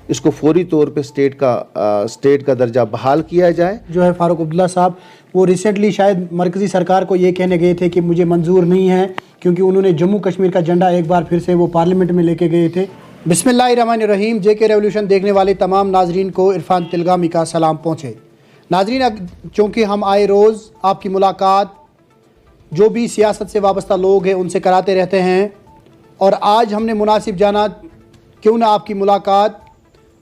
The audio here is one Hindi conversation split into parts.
इसको फौरी तौर पे स्टेट का दर्जा बहाल किया जाए। जो है फारूक अब्दुल्ला साहब, वो रिसेंटली शायद मरकज़ी सरकार को ये कहने गए थे कि मुझे मंजूर नहीं है, क्योंकि उन्होंने जम्मू कश्मीर का झंडा एक बार फिर से वो पार्लियामेंट में लेके गए थे। बिस्मिल्लाहिर्रहमानिर्रहीम। JK रेवोल्यूशन देखने वाले तमाम नाजरीन को इरफान तिलगामी का सलाम पहुँचे। नाजरीन, चूँकि हम आए रोज़ आपकी मुलाकात जो भी सियासत से वाबस्ता लोग हैं उनसे कराते रहते हैं, और आज हमने मुनासिब जाना क्यों ना आपकी मुलाकात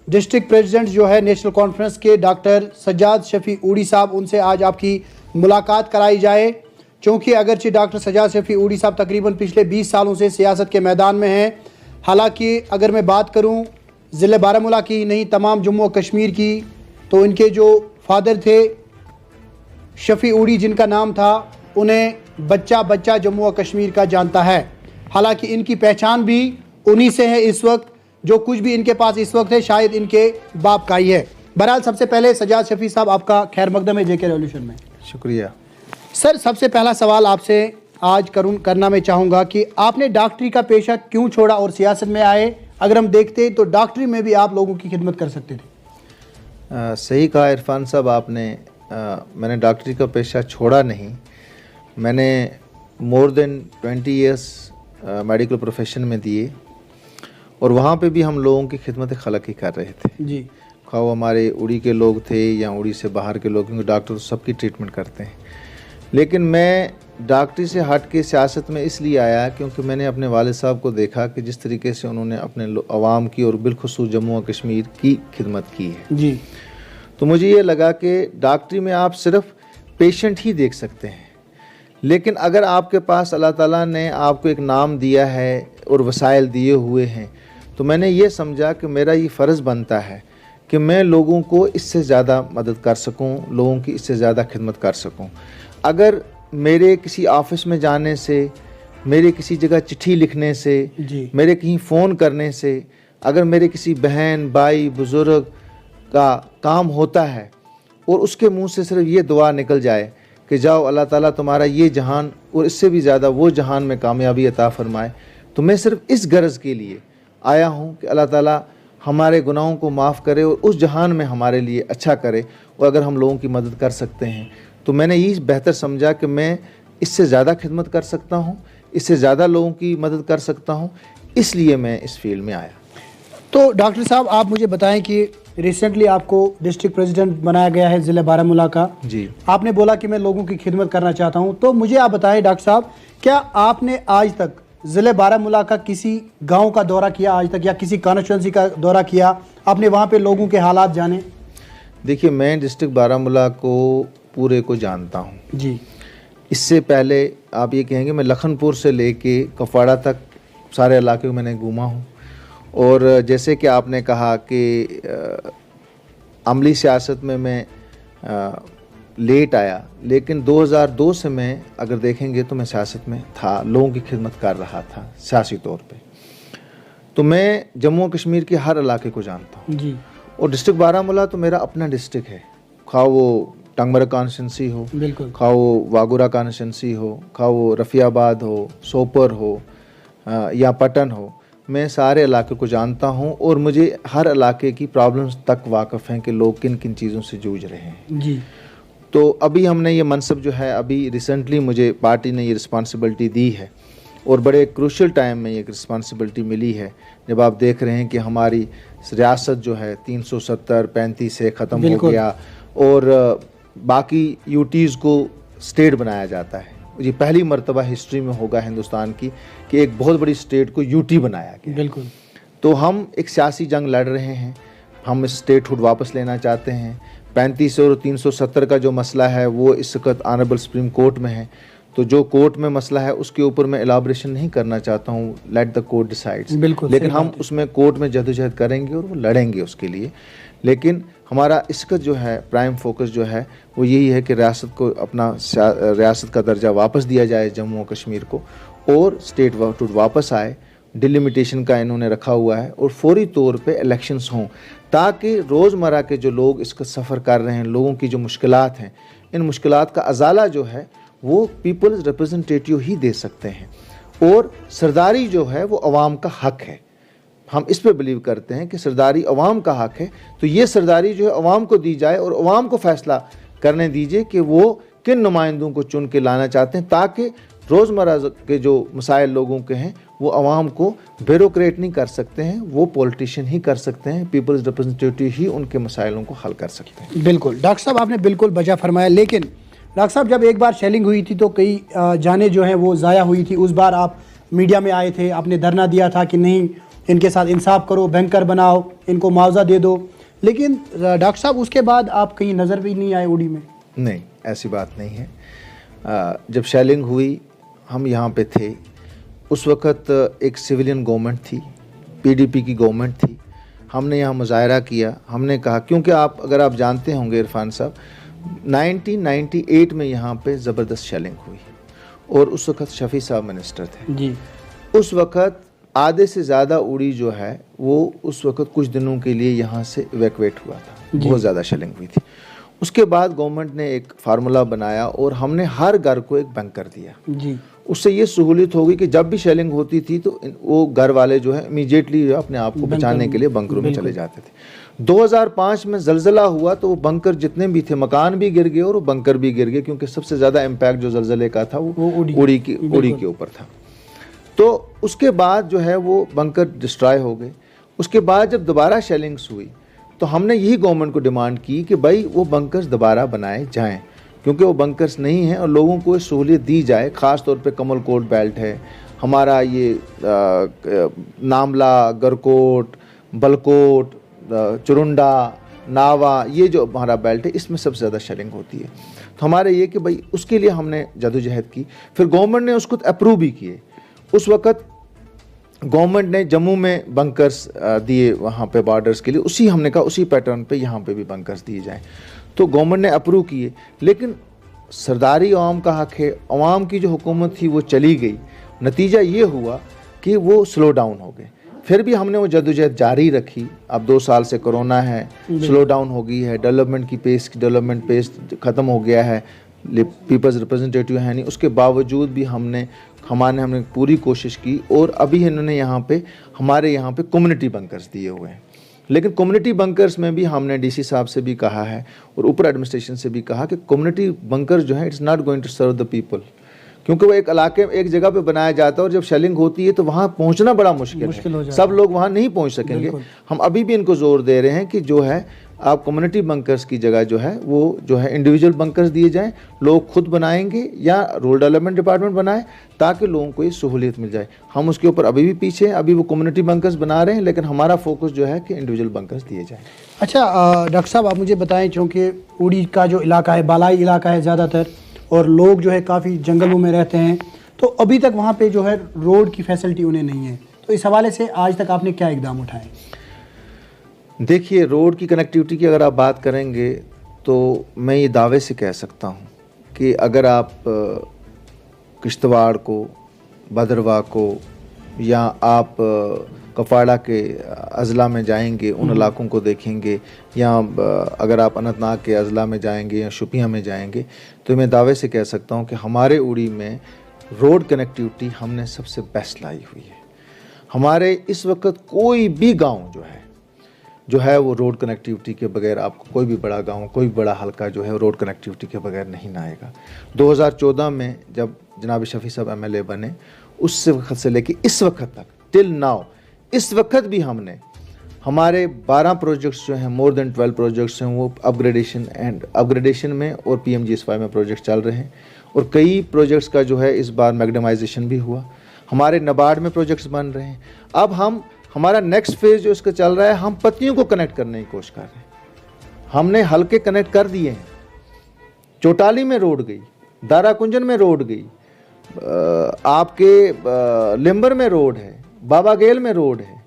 डिस्ट्रिक्ट प्रेसिडेंट जो है नेशनल कॉन्फ्रेंस के डॉक्टर सज्जाद शफी ऊड़ी साहब, उनसे आज आपकी मुलाकात कराई जाए। क्योंकि अगरचे डॉक्टर सज्जाद शफी ऊड़ी साहब तकरीबन पिछले 20 सालों से सियासत के मैदान में हैं, हालांकि अगर मैं बात करूं ज़िले बारामूला की ही नहीं तमाम जम्मू और कश्मीर की, तो इनके जो फादर थे शफी ऊड़ी जिनका नाम था, उन्हें बच्चा बच्चा जम्मू और कश्मीर का जानता है। हालांकि इनकी पहचान भी उन्हीं से है। इस वक्त जो कुछ भी इनके पास इस वक्त है शायद इनके बाप का ही है। बहरहाल सबसे पहले सज्जाद शफी साहब, आपका खैर मकदम है JK रेवोल्यूशन में। शुक्रिया सर, सबसे पहला सवाल आपसे आज करना मैं चाहूँगा कि आपने डॉक्टरी का पेशा क्यों छोड़ा और सियासत में आए? अगर हम देखते तो डॉक्टरी में भी आप लोगों की खिदमत कर सकते थे। सही कहा इरफान साहब आपने। मैंने डॉक्टरी का पेशा छोड़ा नहीं। मैंने more than 20 years medical profession में दिए, और वहाँ पे भी हम लोगों की खिदमत खलक ही कर रहे थे जी। खाओ हमारे उड़ी के लोग थे या उड़ी से बाहर के लोग, क्योंकि डॉक्टर सबकी ट्रीटमेंट करते हैं। लेकिन मैं डॉक्टरी से हट के सियासत में इसलिए आया क्योंकि मैंने अपने वालिद साहब को देखा कि जिस तरीके से उन्होंने अपने अवाम की और बिलखुसूस जम्मू और कश्मीर की खिदमत की है जी। तो मुझे ये लगा कि डॉक्टरी में आप सिर्फ पेशेंट ही देख सकते हैं, लेकिन अगर आपके पास अल्लाह ताला ने आपको एक नाम दिया है और वसाइल दिए हुए हैं, तो मैंने ये समझा कि मेरा ये फ़र्ज़ बनता है कि मैं लोगों को इससे ज़्यादा मदद कर सकूं, लोगों की इससे ज़्यादा खिदमत कर सकूं। अगर मेरे किसी ऑफिस में जाने से, मेरे किसी जगह चिट्ठी लिखने से, मेरे कहीं फ़ोन करने से, अगर मेरे किसी बहन भाई बुज़ुर्ग का काम होता है और उसके मुंह से सिर्फ ये दुआ निकल जाए कि जाओ अल्लाह ताला तुम्हारा ये जहान और इससे भी ज़्यादा वो जहान में कामयाबी अता फ़रमाए, तो मैं सिर्फ इस गर्ज़ के लिए आया हूँ कि अल्लाह ताला हमारे गुनाहों को माफ़ करे और उस जहान में हमारे लिए अच्छा करे। और अगर हम लोगों की मदद कर सकते हैं तो मैंने ये बेहतर समझा कि मैं इससे ज़्यादा खिदमत कर सकता हूँ, इससे ज़्यादा लोगों की मदद कर सकता हूँ, इसलिए मैं इस फील्ड में आया। तो डॉक्टर साहब, आप मुझे बताएं कि रिसेंटली आपको डिस्ट्रिक्ट प्रेसिडेंट बनाया गया है ज़िले बारामूला का। जी। आपने बोला कि मैं लोगों की खिदमत करना चाहता हूं, तो मुझे आप बताएं डॉक्टर साहब, क्या आपने आज तक ज़िले बारामूला का किसी गांव का दौरा किया आज तक, या किसी कॉन्स्टिट्यूंसी का दौरा किया? आपने वहां पे लोगों के हालात जाने? देखिए, मैं डिस्ट्रिक्ट बारामूला को पूरे को जानता हूँ जी। इससे पहले आप ये कहेंगे मैं लखनपुर से लेके कफवाड़ा तक सारे इलाके को मैंने घूमा हूँ। और जैसे कि आपने कहा कि अमली सियासत में मैं लेट आया, लेकिन 2002 से मैं अगर देखेंगे तो मैं सियासत में था, लोगों की खिदमत कर रहा था सियासी तौर पे। तो मैं जम्मू कश्मीर के हर इलाके को जानता हूँ जी। और डिस्ट्रिक्ट बारामूला तो मेरा अपना डिस्ट्रिक्ट है, खा वो टंगमर कॉन्स्टिट्यूंसी हो, बिल्कुल, खा वो वागुरा कॉन्स्टिट्यूंसी हो, खा वो रफ़ियाबाद हो, सोपर हो या पटन हो, मैं सारे इलाके को जानता हूं और मुझे हर इलाके की प्रॉब्लम्स तक वाकिफ़ हैं कि लोग किन किन चीज़ों से जूझ रहे हैं। जी। तो अभी हमने ये मनसब जो है, अभी रिसेंटली मुझे पार्टी ने ये रिस्पॉन्सिबिलिटी दी है और बड़े क्रूशल टाइम में ये रिस्पॉन्सिबिलिटी मिली है, जब आप देख रहे हैं कि हमारी रियासत जो है 370-35 से ख़त्म हो गया और बाकी यूटीज़ को स्टेट बनाया जाता है। ये पहली मर्तबा हिस्ट्री में होगा हिंदुस्तान की कि एक बहुत बड़ी स्टेट को यूटी बनाया गया। बिल्कुल। तो हम एक सियासी जंग लड़ रहे हैं, हम स्टेटहुड वापस लेना चाहते हैं। 35 और 370 का जो मसला है वो इस वक्त ऑनरेबल सुप्रीम कोर्ट में है, तो जो कोर्ट में मसला है उसके ऊपर मैं एलाबोरेशन नहीं करना चाहता हूँ, लेट द कोर्ट डिसाइड्स। लेकिन हम उसमें कोर्ट में जदोजहद करेंगे और वो लड़ेंगे उसके लिए। लेकिन हमारा इसका जो है प्राइम फोकस जो है वो यही है कि रियासत को अपना रियासत का दर्जा वापस दिया जाए जम्मू और कश्मीर को, और स्टेट वापस आए। डिलिमिटेशन का इन्होंने रखा हुआ है और फौरी तौर पे इलेक्शंस हों, ताकि रोज़मर्रा के जो लोग इसका सफ़र कर रहे हैं, लोगों की जो मुश्किलात हैं, इन मुश्किलात का अजाला जो है वो पीपल्स रिप्रेजेंटेटिव ही दे सकते हैं। और सरदारी जो है वो अवाम का हक है। हम इस पे बिलीव करते हैं कि सरदारी अवाम का हक है, तो ये सरदारी जो है अवाम को दी जाए और अवाम को फैसला करने दीजिए कि वो किन नुमाइंदों को चुन के लाना चाहते हैं, ताकि रोज़मर्रा के जो मसाइल लोगों के हैं वो अवाम को ब्यूरोक्रेट नहीं कर सकते हैं, वो पॉलिटिशियन ही कर सकते हैं, पीपल्स रिप्रेजेंटेटिव ही उनके मसाइलों को हल कर सकते हैं। बिल्कुल डॉक्टर साहब, आपने बिल्कुल बजा फरमाया। लेकिन डॉक्टर साहब, जब एक बार शेलिंग हुई थी तो कई जानें जो हैं वो ज़ाया हुई थी। उस बार आप मीडिया में आए थे, आपने धरना दिया था कि नहीं, इनके साथ इंसाफ करो, बैंकर बनाओ, इनको मुआवजा दे दो। लेकिन डॉक्टर साहब, उसके बाद आप कहीं नज़र भी नहीं आए उड़ी में। नहीं, ऐसी बात नहीं है। जब शेलिंग हुई हम यहाँ पे थे, उस वक़्त एक सिविलियन गवर्नमेंट थी, पीडीपी की गवर्नमेंट थी। हमने यहाँ मुजाहरा किया, हमने कहा, क्योंकि अगर आप जानते होंगे इरफान साहब, 1998 में यहाँ पे ज़बरदस्त शेलिंग हुई और उस वक़्त शफ़ी साहब मिनिस्टर थे जी। उस वक़्त आधे से ज़्यादा उड़ी जो है वो उस वक़्त कुछ दिनों के लिए यहाँ से इवैक्यूएट हुआ था, बहुत ज़्यादा शेलिंग हुई थी। उसके बाद गवर्नमेंट ने एक फार्मूला बनाया और हमने हर घर को एक बंकर दिया जी। उससे ये सहूलियत होगी कि जब भी शेलिंग होती थी तो वो घर वाले जो है इमीडिएटली अपने आप को बचाने के लिए बंकरों में चले जाते थे। 2005 में जलजला हुआ तो वो बंकर जितने भी थे, मकान भी गिर गए और वो बंकर भी गिर गए, क्योंकि सबसे ज़्यादा इम्पैक्ट जो जलजले का था वो उड़ी के ऊपर था। तो उसके बाद जो है वो बंकर डिस्ट्रॉय हो गए। उसके बाद जब दोबारा शेलिंग्स हुई तो हमने यही गवर्नमेंट को डिमांड की कि भाई वो बंकर्स दोबारा बनाए जाएं, क्योंकि वो बंकर्स नहीं हैं और लोगों को सहूलियत दी जाए। ख़ास तौर पे कमल कोट बेल्ट है हमारा, ये नामला, गरकोट, बलकोट, चुरुंडा, नावा, ये जो हमारा बेल्ट है इसमें सबसे ज़्यादा शेलिंग होती है। तो हमारे ये कि भाई उसके लिए हमने जदोजहद की, फिर गवर्नमेंट ने उसको अप्रूव भी किए। उस वक़्त गवर्नमेंट ने जम्मू में बंकर्स दिए वहाँ पे बॉर्डर्स के लिए, उसी हमने कहा उसी पैटर्न पे यहाँ पे भी बंकर्स दिए जाएं, तो गवर्नमेंट ने अप्रूव किए। लेकिन सरदारी अवाम का हक है, अवाम की जो हुकूमत थी वो चली गई। नतीजा ये हुआ कि वो स्लो डाउन हो गए। फिर भी हमने वो जदोजहद जारी रखी। अब 2 साल से कोरोना है, स्लो डाउन हो गई है, डेवलपमेंट पेस ख़त्म हो गया है, पीपल्स रिप्रेजेंटेटिव है नहीं, उसके बावजूद भी हमने पूरी कोशिश की और अभी इन्होंने हमारे यहाँ पे कम्युनिटी बंकर्स दिए हुए हैं। लेकिन कम्युनिटी बंकर्स में भी हमने डीसी साहब से भी कहा है और ऊपर एडमिनिस्ट्रेशन से भी कहा कि कम्युनिटी बंकर जो है it's not going to serve the people, क्योंकि वो एक इलाके में एक जगह पे बनाया जाता है और जब शेलिंग होती है तो वहाँ पहुँचना बड़ा मुश्किल है, सब लोग वहाँ नहीं पहुँच सकेंगे। हम अभी भी इनको जोर दे रहे हैं कि जो है आप कम्युनिटी बंकर्स की जगह जो है वो जो है इंडिविजुअल बंकर्स दिए जाएं, लोग खुद बनाएंगे या रूरल डेवलपमेंट डिपार्टमेंट बनाए, ताकि लोगों को ये सहूलियत मिल जाए। हम उसके ऊपर अभी भी पीछे हैं, अभी वो कम्युनिटी बंकर्स बना रहे हैं, लेकिन हमारा फोकस जो है कि इंडिविजुअल बंकर्स दिए जाएँ। अच्छा डॉक्टर साहब, आप मुझे बताएं, चूँकि उड़ी का जो इलाका है बालाई इलाका है ज़्यादातर और लोग जो है काफ़ी जंगलों में रहते हैं, तो अभी तक वहाँ पे जो है रोड की फैसिलिटी उन्हें नहीं है, तो इस हवाले से आज तक आपने क्या इकदाम उठाए? देखिए, रोड की कनेक्टिविटी की अगर आप बात करेंगे तो मैं ये दावे से कह सकता हूँ कि अगर आप किश्तवाड़ को, भद्रवाह को या आप कपाड़ा के अज़ला में जाएंगे, उन इलाकों को देखेंगे, या अगर आप अनंतनाग के अज़ला में जाएंगे या शुपियाँ में जाएंगे, तो मैं दावे से कह सकता हूँ कि हमारे उड़ी में रोड कनेक्टिविटी हमने सबसे बेस्ट लाई हुई है। हमारे इस वक्त कोई भी गांव जो है वो रोड कनेक्टिविटी के बगैर, आपको कोई भी बड़ा गांव, कोई भी बड़ा हलका जो है रोड कनेक्टिविटी के बगैर नहीं ना आएगा। 2014 में जब जनाब शफ़ी साहब MLA बने, उस वक्त से लेके इस वक्त तक टिल नाउ, इस वक्त भी हमने हमारे 12 प्रोजेक्ट्स जो हैं, मोर देन 12 प्रोजेक्ट्स हैं, वो अपग्रेडेशन में और PMGSY में प्रोजेक्ट चल रहे हैं। और कई प्रोजेक्ट्स का जो है इस बार मैग्नेमाइजेशन भी हुआ। हमारे नबार्ड में प्रोजेक्ट्स बन रहे हैं। अब हमारा नेक्स्ट फेज जो इसका चल रहा है, हम पत्तियों को कनेक्ट करने की कोशिश कर रहे हैं। हमने हल्के कनेक्ट कर दिए हैं। चौटाली में रोड गई, दारा कुंजन में रोड गई, आपके लिम्बर में रोड है, बाबा गेल में रोड है,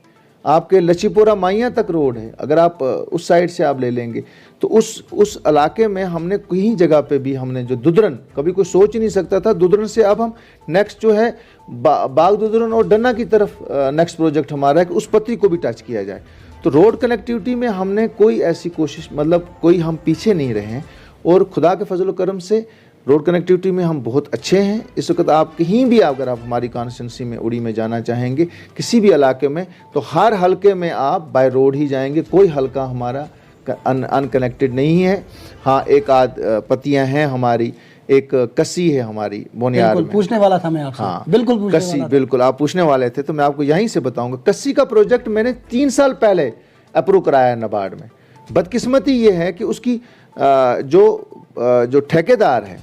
आपके लचीपुरा माइया तक रोड है। अगर आप उस साइड से आप ले लेंगे तो उस इलाके में हमने कहीं जगह पे भी हमने जो दुदरन, कभी कोई सोच ही नहीं सकता था, दुदरन से अब हम नेक्स्ट जो है बाग दुदरन और डन्ना की तरफ नेक्स्ट प्रोजेक्ट हमारा है कि उस पत्ती को भी टच किया जाए। तो रोड कनेक्टिविटी में हमने कोई ऐसी कोशिश, मतलब कोई हम पीछे नहीं रहे हैं। और खुदा के फजल करम से रोड कनेक्टिविटी में हम बहुत अच्छे हैं। इस वक्त आप कहीं भी अगर आप हमारी कॉन्स्टिट्यूंसी में उड़ी में जाना चाहेंगे, किसी भी इलाके में, तो हर हलके में आप बाय रोड ही जाएंगे। कोई हलका हमारा अनकनेक्टेड नहीं है। हाँ, एक आध पतियाँ हैं हमारी, एक कस्सी है हमारी बोनियार में। पूछने वाला था मैं आपसे। हाँ, बिल्कुल पूछने कस्सी, वाला था। बिल्कुल आप पूछने वाले थे तो मैं आपको यहीं से बताऊंगा। कस्सी का प्रोजेक्ट मैंने 3 साल पहले अप्रूव कराया है नाबार्ड में। बदकिस्मती ये है कि उसकी जो ठेकेदार है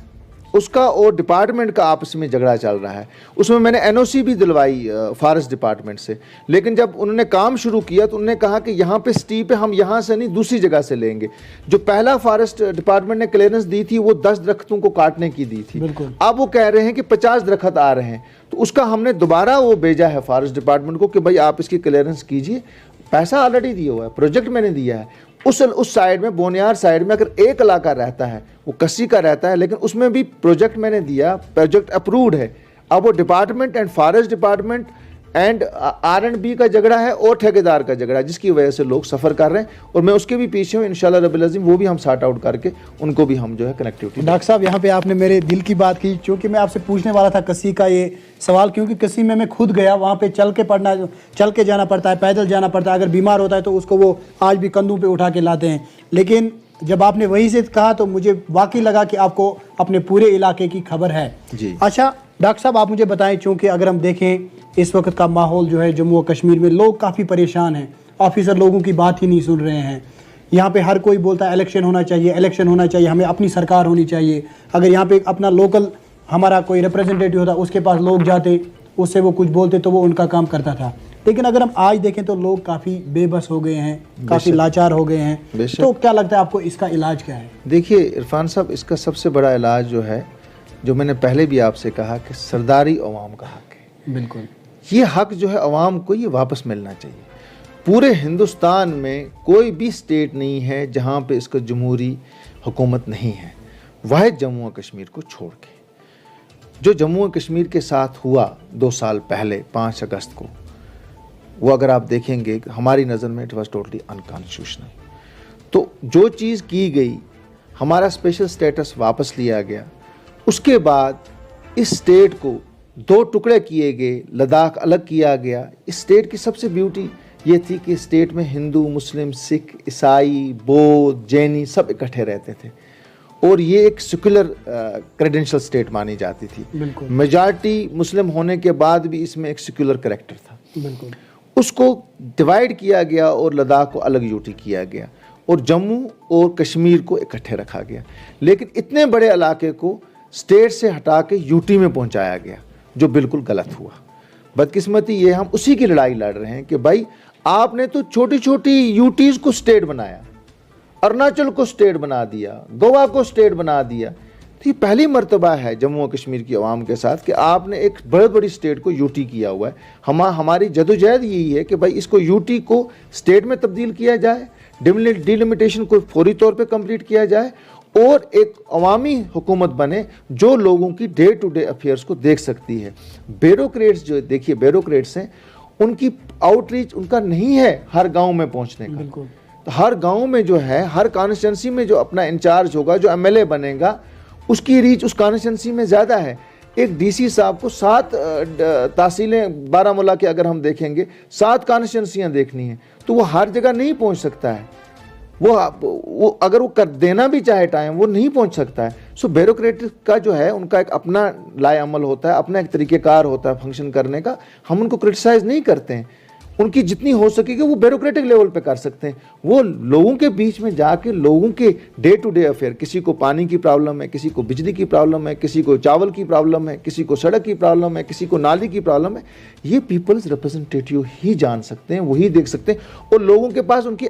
उसका और डिपार्टमेंट का आपस में झगड़ा चल रहा है। उसमें मैंने एनओसी भी दिलवाई फॉरेस्ट डिपार्टमेंट से, लेकिन जब उन्होंने काम शुरू किया तो उन्होंने कहा कि यहाँ पे स्टीप है, हम यहाँ से नहीं दूसरी जगह से लेंगे। जो पहला फॉरेस्ट डिपार्टमेंट ने क्लियरेंस दी थी वो 10 दरख्तों को काटने की दी थी। अब वो कह रहे हैं कि 50 दरख्त आ रहे हैं। तो उसका हमने दोबारा वो भेजा है फॉरेस्ट डिपार्टमेंट को कि भाई आप इसकी क्लियरेंस कीजिए। पैसा ऑलरेडी दिया हुआ है, प्रोजेक्ट मैंने दिया है। उस साइड में, बोनियार साइड में अगर एक इलाका रहता है वो कस्सी का रहता है, लेकिन उसमें भी प्रोजेक्ट मैंने दिया, प्रोजेक्ट अप्रूव्ड है। अब वो department and forest department and R&B का झगड़ा है और ठेकेदार का झगड़ा है, जिसकी वजह से लोग सफ़र कर रहे हैं। और मैं उसके भी पीछे हूँ, इंशाल्लाह रब्बिल अज़ीम वो भी हम सॉर्ट आउट करके उनको भी हम जो है कनेक्टिविटी। डॉक्टर साहब, यहाँ पे आपने मेरे दिल की बात की, क्योंकि मैं आपसे पूछने वाला था कस्सी का ये सवाल, क्योंकि कस्सी में मैं खुद गया, वहाँ पे चल के जाना पड़ता है, पैदल जाना पड़ता है। अगर बीमार होता है तो उसको वो आज भी कंधों पे उठा के लाते हैं। लेकिन जब आपने वहीं से कहा तो मुझे वाकई लगा कि आपको अपने पूरे इलाके की खबर है जी। अच्छा डॉक्टर साहब, आप मुझे बताएं, चूँकि अगर हम देखें इस वक्त का माहौल जो है जम्मू और कश्मीर में, लोग काफ़ी परेशान हैं, ऑफिसर लोगों की बात ही नहीं सुन रहे हैं। यहाँ पे हर कोई बोलता है इलेक्शन होना चाहिए, इलेक्शन होना चाहिए, हमें अपनी सरकार होनी चाहिए। अगर यहाँ पे अपना लोकल हमारा कोई रिप्रेजेंटेटिव होता, उसके पास लोग जाते, उससे वो कुछ बोलते तो वो उनका काम करता था। लेकिन अगर हम आज देखें तो लोग काफ़ी बेबस हो गए हैं, काफ़ी लाचार हो गए हैं। तो क्या लगता है आपको, इसका इलाज क्या है? देखिए इरफान साहब, इसका सबसे बड़ा इलाज जो है, जो मैंने पहले भी आपसे कहा कि सरदारी अवाम का हक है। बिल्कुल, ये हक जो है अवाम को ये वापस मिलना चाहिए। पूरे हिंदुस्तान में कोई भी स्टेट नहीं है जहाँ पे इसका जमहूरी हुकूमत नहीं है, वाहिद जम्मू और कश्मीर को छोड़ के। जो जम्मू और कश्मीर के साथ हुआ 2 साल पहले 5 अगस्त को, वो अगर आप देखेंगे हमारी नज़र में इट वॉज टोटली अनकॉन्स्टिट्यूशनल। तो जो चीज़ की गई, हमारा स्पेशल स्टेटस वापस लिया गया, उसके बाद इस स्टेट को 2 टुकड़े किए गए, लद्दाख अलग किया गया। इस स्टेट की सबसे ब्यूटी ये थी कि स्टेट में हिंदू, मुस्लिम, सिख, ईसाई, बौद्ध, जैनी सब इकट्ठे रहते थे और ये एक सेक्युलर क्रेडेंशियल स्टेट मानी जाती थी। मेजॉरिटी मुस्लिम होने के बाद भी इसमें एक सेक्युलर कैरेक्टर था। बिल्कुल, उसको डिवाइड किया गया और लद्दाख को अलग यूटी किया गया और जम्मू और कश्मीर को इकट्ठे रखा गया। लेकिन इतने बड़े इलाके को स्टेट से हटा के यूटी में पहुंचाया गया, जो बिल्कुल गलत हुआ। बदकिस्मती ये, हम उसी की लड़ाई लड़ रहे हैं कि भाई आपने तो छोटी छोटी यूटीज़ को स्टेट बनाया, अरुणाचल को स्टेट बना दिया, गोवा को स्टेट बना दिया। तो ये पहली मर्तबा है जम्मू और कश्मीर की आवाम के साथ कि आपने एक बहुत बड़ी स्टेट को यूटी किया हुआ है। हमारी जदोजहद यही है कि भाई इसको यूटी को स्टेट में तब्दील किया जाए, डिलिमिटेशन को फौरी तौर पे कंप्लीट किया जाए और एक अवामी हुकूमत बने जो लोगों की डे टू डे अफेयर्स को देख सकती है। ब्यूरोक्रेट्स जो देखिए, ब्यूरोक्रेट्स हैं, उनकी आउटरीच उनका नहीं है हर गांव में पहुंचने का। तो हर गांव में जो है, हर कॉन्स्टिट्यूंसी में जो अपना इंचार्ज होगा, जो एमएलए बनेगा, उसकी रीच उस कॉन्स्टिट्यूंसी में ज़्यादा है। एक डीसी साहब को 7 तहसीलें बारामूला के अगर हम देखेंगे, 7 कॉन्स्टिट्यूंसियाँ देखनी है, तो वो हर जगह नहीं पहुंच सकता है। वो अगर वो कर देना भी चाहे टाइम, वो नहीं पहुंच सकता है। सो ब्यूरोक्रेट का जो है उनका एक अपना लाए अमल होता है, अपना एक तरीक़ेकार होता है फंक्शन करने का। हम उनको क्रिटिसाइज़ नहीं करते हैं, उनकी जितनी हो सकेगी वो ब्यूरोक्रेटिक लेवल पे कर सकते हैं। वो लोगों के बीच में जाके लोगों के डे टू डे अफेयर, किसी को पानी की प्रॉब्लम है, किसी को बिजली की प्रॉब्लम है, किसी को चावल की प्रॉब्लम है, किसी को सड़क की प्रॉब्लम है, किसी को नाली की प्रॉब्लम है, ये पीपल्स रिप्रेजेंटेटिव ही जान सकते हैं, वही देख सकते हैं। और लोगों के पास उनकी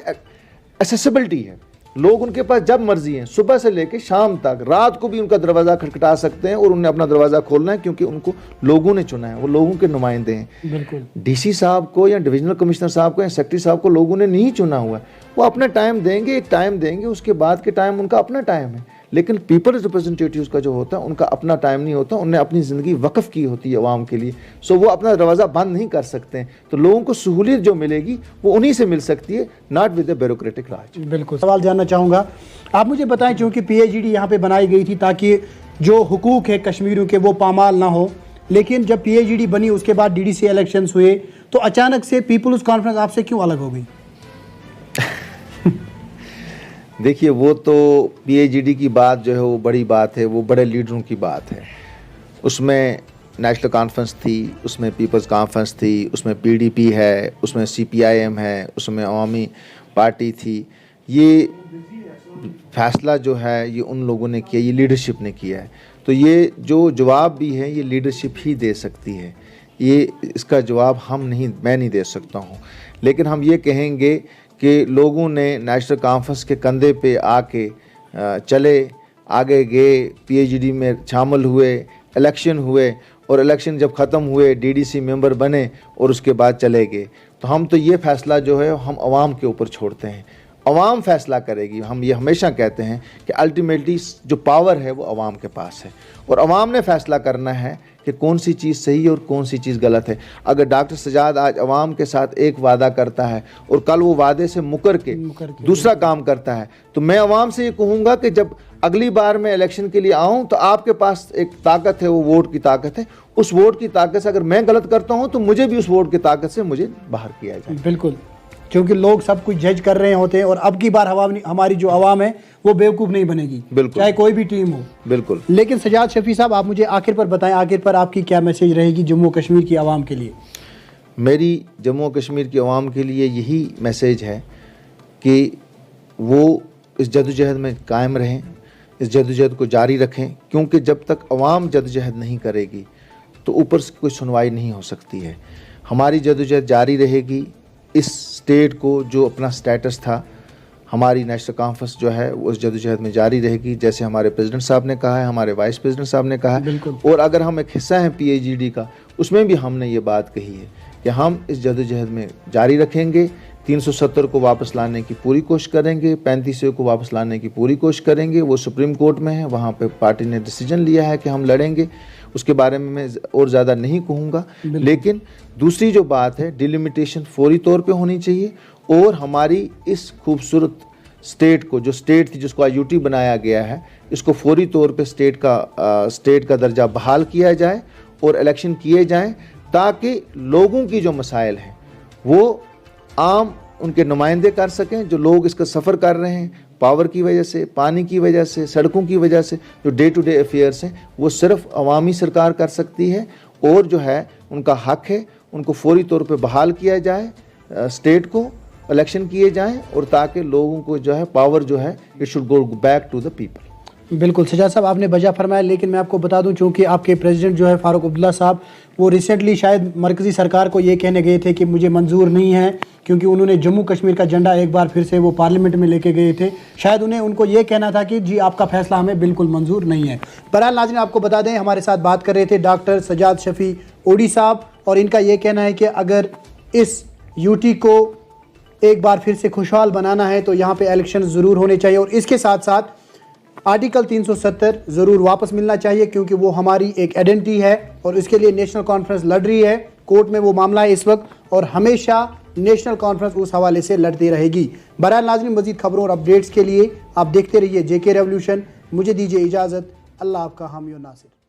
एक्सेसिबिलिटी है, लोग उनके पास जब मर्जी हैं, सुबह से लेकर शाम तक, रात को भी उनका दरवाज़ा खटखटा सकते हैं और उन्हें अपना दरवाज़ा खोलना है, क्योंकि उनको लोगों ने चुना है, वो लोगों के नुमाइंदे हैं। बिल्कुल, डीसी साहब को या डिविजनल कमिश्नर साहब को या सेक्रेटरी साहब को लोगों ने नहीं चुना हुआ है। वो अपना टाइम देंगे, एक टाइम देंगे, उसके बाद के टाइम उनका अपना टाइम है। लेकिन पीपल्स रिप्रेजेंटेटिव्स का जो होता है, उनका अपना टाइम नहीं होता, उन्हें अपनी ज़िंदगी वक्फ की होती है आवाम के लिए। सो वो अपना दरवाज़ा बंद नहीं कर सकते हैं। तो लोगों को सहूलियत जो मिलेगी वो उन्हीं से मिल सकती है, नॉट विद द ब्यूरोक्रेटिक राज। बिल्कुल, सवाल जानना चाहूँगा, आप मुझे बताएं, क्योंकि PHED यहाँ पे बनाई गई थी ताकि जो हुकूक है कश्मीरियों के वो पामाल ना हो। लेकिन जब PhD बनी उसके बाद DDC इलेक्शंस हुए तो अचानक से पीपल्स कॉन्फ्रेंस आपसे क्यों अलग हो गई? देखिए, वो तो PhD की बात जो है वो बड़ी बात है, वो बड़े लीडरों की बात है। उसमें नेशनल कॉन्फ्रेंस थी, उसमें पीपल्स कॉन्फ्रेंस थी, उसमें PDP है, उसमें CPIM है, उसमें अवामी पार्टी थी। ये फैसला जो है ये उन लोगों ने किया, ये लीडरशिप ने किया है। तो ये जो जवाब भी है ये लीडरशिप ही दे सकती है, ये इसका जवाब मैं नहीं दे सकता हूँ। लेकिन हम ये कहेंगे कि लोगों ने नेशनल कॉन्फ्रेंस के कंधे पे आके चले, आगे गए, PhD में शामिल हुए, इलेक्शन हुए और इलेक्शन जब ख़त्म हुए DDC मेंबर बने और उसके बाद चले गए। तो हम तो ये फ़ैसला जो है हम आवाम के ऊपर छोड़ते हैं, अवाम फैसला करेगी। हम ये हमेशा कहते हैं कि अल्टीमेटली जो पावर है वो अवाम के पास है और अवाम ने फैसला करना है कि कौन सी चीज़ सही है और कौन सी चीज़ गलत है। अगर डॉक्टर सजाद आज अवाम के साथ एक वादा करता है और कल वो वादे से मुकर के दूसरा काम करता है, तो मैं अवाम से ये कहूँगा कि जब अगली बार मैं इलेक्शन के लिए आऊँ तो आपके पास एक ताकत है, वो वोट की ताकत है। उस वोट की ताकत से अगर मैं गलत करता हूँ तो मुझे भी उस वोट की ताकत से मुझे बाहर किया जाए। बिल्कुल, क्योंकि लोग सब कुछ जज कर रहे होते हैं और अब की बार हमारी जो आवाम है वो बेवकूफ़ नहीं बनेगी, चाहे कोई भी टीम हो। बिल्कुल। लेकिन सजाद शफी साहब, आप मुझे आखिर पर बताएं, आखिर पर आपकी क्या मैसेज रहेगी जम्मू कश्मीर की आवाम के लिए? मेरी जम्मू कश्मीर की आवाम के लिए यही मैसेज है कि वो इस जद्दोजहद में कायम रहें, इस जद्दोजहद को जारी रखें, क्योंकि जब तक अवाम जद्दोजहद नहीं करेगी तो ऊपर से कोई सुनवाई नहीं हो सकती है। हमारी जद्दोजहद जारी रहेगी। इस स्टेट को जो अपना स्टेटस था, हमारी नेशनल कॉन्फ्रेंस जो है वो उस जद्दोजहद में जारी रहेगी, जैसे हमारे प्रेसिडेंट साहब ने कहा है, हमारे वाइस प्रेसिडेंट साहब ने कहा है। और अगर हम एक हिस्सा हैं PhD का, उसमें भी हमने ये बात कही है कि हम इस जद्दोजहद में जारी रखेंगे। 370 को वापस लाने की पूरी कोशिश करेंगे, 35 को वापस लाने की पूरी कोशिश करेंगे। वो सुप्रीम कोर्ट में है, वहाँ पे पार्टी ने डिसीजन लिया है कि हम लड़ेंगे। उसके बारे में मैं और ज़्यादा नहीं कहूँगा। लेकिन दूसरी जो बात है, डिलिमिटेशन फौरी तौर पे होनी चाहिए और हमारी इस खूबसूरत स्टेट को, जो स्टेट थी जिसको IUT बनाया गया है, इसको फौरी तौर पे स्टेट का दर्जा बहाल किया जाए और इलेक्शन किए जाएं, ताकि लोगों की जो मसाइल हैं वो आम उनके नुमाइंदे कर सकें। जो लोग इसका सफ़र कर रहे हैं पावर की वजह से, पानी की वजह से, सड़कों की वजह से, जो डे टू डे अफेयर्स हैं, वो सिर्फ अवामी सरकार कर सकती है। और जो है उनका हक है, उनको फौरी तौर पे बहाल किया जाए, स्टेट को इलेक्शन किए जाएं और ताकि लोगों को जो है पावर जो है it should go back to the people. बिल्कुल सजाद साहब, आपने बजा फरमाया। लेकिन मैं आपको बता दूं, चूंकि आपके प्रेसिडेंट जो है फारूक अब्दुल्ला साहब, वो रिसेंटली शायद मरकज़ी सरकार को ये कहने गए थे कि मुझे मंजूर नहीं है, क्योंकि उन्होंने जम्मू कश्मीर का झंडा एक बार फिर से वो पार्लियामेंट में लेके गए थे। शायद उनको ये कहना था कि जी आपका फैसला हमें बिल्कुल मंजूर नहीं है। बहरहाल नाज़रीन, आपको बता दें, हमारे साथ बात कर रहे थे डॉक्टर सजाद शफी ओडी साहब, और इनका ये कहना है कि अगर इस UT को एक बार फिर से खुशहाल बनाना है तो यहाँ पे इलेक्शन ज़रूर होने चाहिए और इसके साथ साथ आर्टिकल 370 ज़रूर वापस मिलना चाहिए, क्योंकि वो हमारी एक आइडेंटिटी है और इसके लिए नेशनल कॉन्फ्रेंस लड़ रही है। कोर्ट में वो मामला है इस वक्त और हमेशा नेशनल कॉन्फ्रेंस उस हवाले से लड़ती रहेगी। बहरहाल नाज़रीन, मज़ीद खबरों और अपडेट्स के लिए आप देखते रहिए JK रेवोल्यूशन। मुझे दीजिए इजाज़त। अल्लाह आपका हामी और नासिर।